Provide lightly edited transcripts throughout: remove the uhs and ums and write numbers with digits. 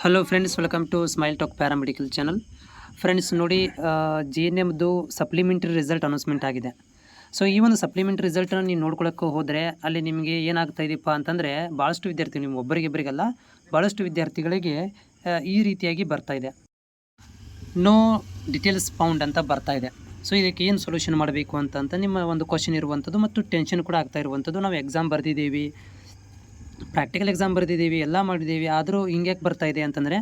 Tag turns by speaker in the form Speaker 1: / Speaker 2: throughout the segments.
Speaker 1: Hello friends, welcome to smile talk paramedical channel. Friends ನೋಡಿ, G N ಎಮ್ದು supplementary result announcement ಆಗಿದೆ. So ಈ ಒಂದು ಸಪ್ಲಿಮೆಂಟರಿ ರಿಸಲ್ಟನ್ನು ನೀವು ನೋಡ್ಕೊಳ್ಳೋಕ್ಕೆ ಹೋದರೆ ಅಲ್ಲಿ ನಿಮಗೆ ಏನಾಗ್ತಾ ಇದೆಯಪ್ಪ ಅಂತಂದರೆ, ಭಾಳಷ್ಟು ವಿದ್ಯಾರ್ಥಿ, ನೀವು ಒಬ್ಬರಿಗಿಬ್ಬರಿಗಲ್ಲ, ಭಾಳಷ್ಟು ವಿದ್ಯಾರ್ಥಿಗಳಿಗೆ ಈ ರೀತಿಯಾಗಿ ಬರ್ತಾ ಇದೆ. ನೋ ಡಿಟೇಲ್ಸ್ ಫೌಂಡ್ ಅಂತ ಬರ್ತಾ ಇದೆ. ಸೊ ಇದಕ್ಕೆ ಏನು ಸೊಲ್ಯೂಷನ್ ಮಾಡಬೇಕು ಅಂತ ನಿಮ್ಮ ಒಂದು ಕ್ವಶನ್ ಇರುವಂಥದ್ದು ಮತ್ತು ಟೆನ್ಷನ್ ಕೂಡ ಆಗ್ತಾ ಇರುವಂಥದ್ದು. ನಾವು ಎಕ್ಸಾಮ್ ಬರೆದಿದ್ದೀವಿ, ಪ್ರಾಕ್ಟಿಕಲ್ ಎಕ್ಸಾಮ್ ಬರೆದಿದ್ದೀವಿ, ಎಲ್ಲ ಮಾಡಿದ್ದೀವಿ, ಆದರೂ ಹಿಂಗ್ಯಾಕೆ ಬರ್ತಾ ಇದೆ ಅಂತಂದರೆ,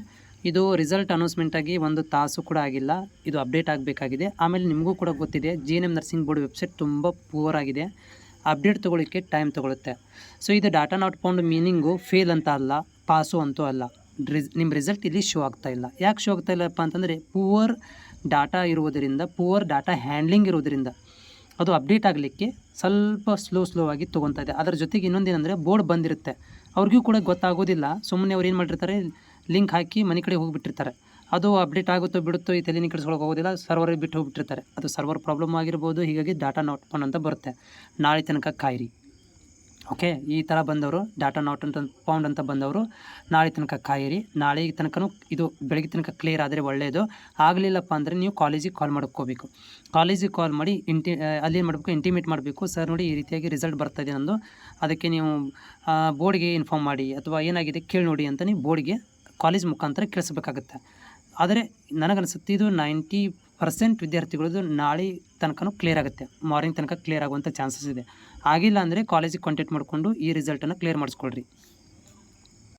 Speaker 1: ಇದು ರಿಸಲ್ಟ್ ಅನೌನ್ಸ್ಮೆಂಟ್ ಆಗಿ 1 ತಾಸು ಕೂಡ ಆಗಿಲ್ಲ. ಇದು ಅಪ್ಡೇಟ್ ಆಗಬೇಕಾಗಿದೆ. ಆಮೇಲೆ ನಿಮಗೂ ಕೂಡ ಗೊತ್ತಿದೆ, JNM ನರ್ಸಿಂಗ್ ಬೋರ್ಡ್ ವೆಬ್ಸೈಟ್ ತುಂಬ ಪೂವರ್ ಆಗಿದೆ. ಅಪ್ಡೇಟ್ ತೊಗೊಳ್ಳಿಕ್ಕೆ ಟೈಮ್ ತೊಗೊಳುತ್ತೆ. ಸೊ ಇದು data not found meaning fail ಅಂತ ಅಲ್ಲ, ಪಾಸು ಅಂತೂ ಅಲ್ಲ. ನಿಮ್ಮ ರಿಸಲ್ಟ್ ಇಲ್ಲಿ ಶೋ ಆಗ್ತಾ ಇಲ್ಲ. ಯಾಕೆ ಶೋ ಆಗ್ತಾ ಇಲ್ಲಪ್ಪ ಅಂತಂದರೆ, ಪೂವರ್ ಡಾಟಾ ಇರುವುದರಿಂದ, ಪೂವರ್ ಡಾಟಾ ಹ್ಯಾಂಡ್ಲಿಂಗ್ ಇರೋದರಿಂದ ಅದು ಅಪ್ಡೇಟ್ ಆಗಲಿಕ್ಕೆ ಸ್ವಲ್ಪ ಸ್ಲೋ ಆಗಿ ತೊಗೊತಾ ಇದೆ. ಅದರ ಜೊತೆಗೆ ಇನ್ನೊಂದೇನೆಂದರೆ, ಬೋರ್ಡ್ ಬಂದಿರುತ್ತೆ, ಅವ್ರಿಗೂ ಕೂಡ ಗೊತ್ತಾಗೋದಿಲ್ಲ. ಸುಮ್ಮನೆ ಅವ್ರು ಏನು ಮಾಡಿರ್ತಾರೆ, ಲಿಂಕ್ ಹಾಕಿ ಮನೆ ಕಡೆ ಹೋಗಿಬಿಟ್ಟಿರ್ತಾರೆ. ಅದು ಅಪ್ಡೇಟ್ ಆಗುತ್ತೋ ಬಿಡುತ್ತೋ ಈ ತಲೆನೇ ಕೆಡಿಸ್ಕೊಳ್ಳೋಕೆ ಹೋಗೋದಿಲ್ಲ, ಸರ್ವರಿಗೆ ಬಿಟ್ಟು ಹೋಗಿಬಿಟ್ಟಿರ್ತಾರೆ. ಅದು ಸರ್ವರ್ ಪ್ರಾಬ್ಲಮ್ ಆಗಿರ್ಬೋದು. ಹೀಗಾಗಿ ಡಾಟಾ ನಾಟ್ ಫೌಂಡ್ ಅಂತ ಬರುತ್ತೆ. ನಾಳೆ ತನಕ ಕಾಯಿರಿ. ಓಕೆ, ಈ ಥರ ಬಂದವರು ಡಾಟಾ ನಾಟ್ ಅಂತ ಫೌಂಡ್ ಅಂತ ಬಂದವರು ನಾಳೆ ತನಕ ಕಾಯಿರಿ. ನಾಳೆ ತನಕನೂ ಇದು ಬೆಳಗ್ಗೆ ತನಕ ಕ್ಲಿಯರ್ ಆದರೆ ಒಳ್ಳೆಯದು. ಆಗಲಿಲ್ಲಪ್ಪ ಅಂದರೆ ನೀವು ಕಾಲೇಜಿಗೆ ಕಾಲ್ ಮಾಡ್ಕೋಬೇಕು. ಕಾಲೇಜಿಗೆ ಕಾಲ್ ಮಾಡಿ ಅಲ್ಲಿ ಏನು ಮಾಡಬೇಕು, ಇಂಟಿಮೇಟ್ ಮಾಡಬೇಕು, ಸರ್ ನೋಡಿ ಈ ರೀತಿಯಾಗಿ ರಿಸಲ್ಟ್ ಬರ್ತಾಯಿದೆ ನಂದು, ಅದಕ್ಕೆ ನೀವು ಬೋರ್ಡ್ಗೆ ಇನ್ಫಾರ್ಮ್ ಮಾಡಿ, ಅಥವಾ ಏನಾಗಿದೆ ಕೇಳಿ ನೋಡಿ ಅಂತ ನೀವು ಬೋರ್ಡ್ಗೆ ಕಾಲೇಜ್ ಮುಖಾಂತರ ಕೇಳಿಸ್ಬೇಕಾಗುತ್ತೆ. ಆದರೆ ನನಗನ್ಸುತ್ತೆ ಇದು 90% ವಿದ್ಯಾರ್ಥಿಗಳದ್ದು ನಾಳೆ ತನಕನೂ ಕ್ಲಿಯರ್ ಆಗುತ್ತೆ. ಮಾರ್ನಿಂಗ್ ತನಕ ಕ್ಲಿಯರ್ ಆಗುವಂಥ ಚಾನ್ಸಸ್ ಇದೆ. ಆಗಿಲ್ಲ ಅಂದರೆ ಕಾಲೇಜಿಗೆ ಕಾಂಟ್ಯಾಕ್ಟ್ ಮಾಡಿಕೊಂಡು ಈ ರಿಸಲ್ಟನ್ನು ಕ್ಲಿಯರ್ ಮಾಡಿಸ್ಕೊಳ್ರಿ.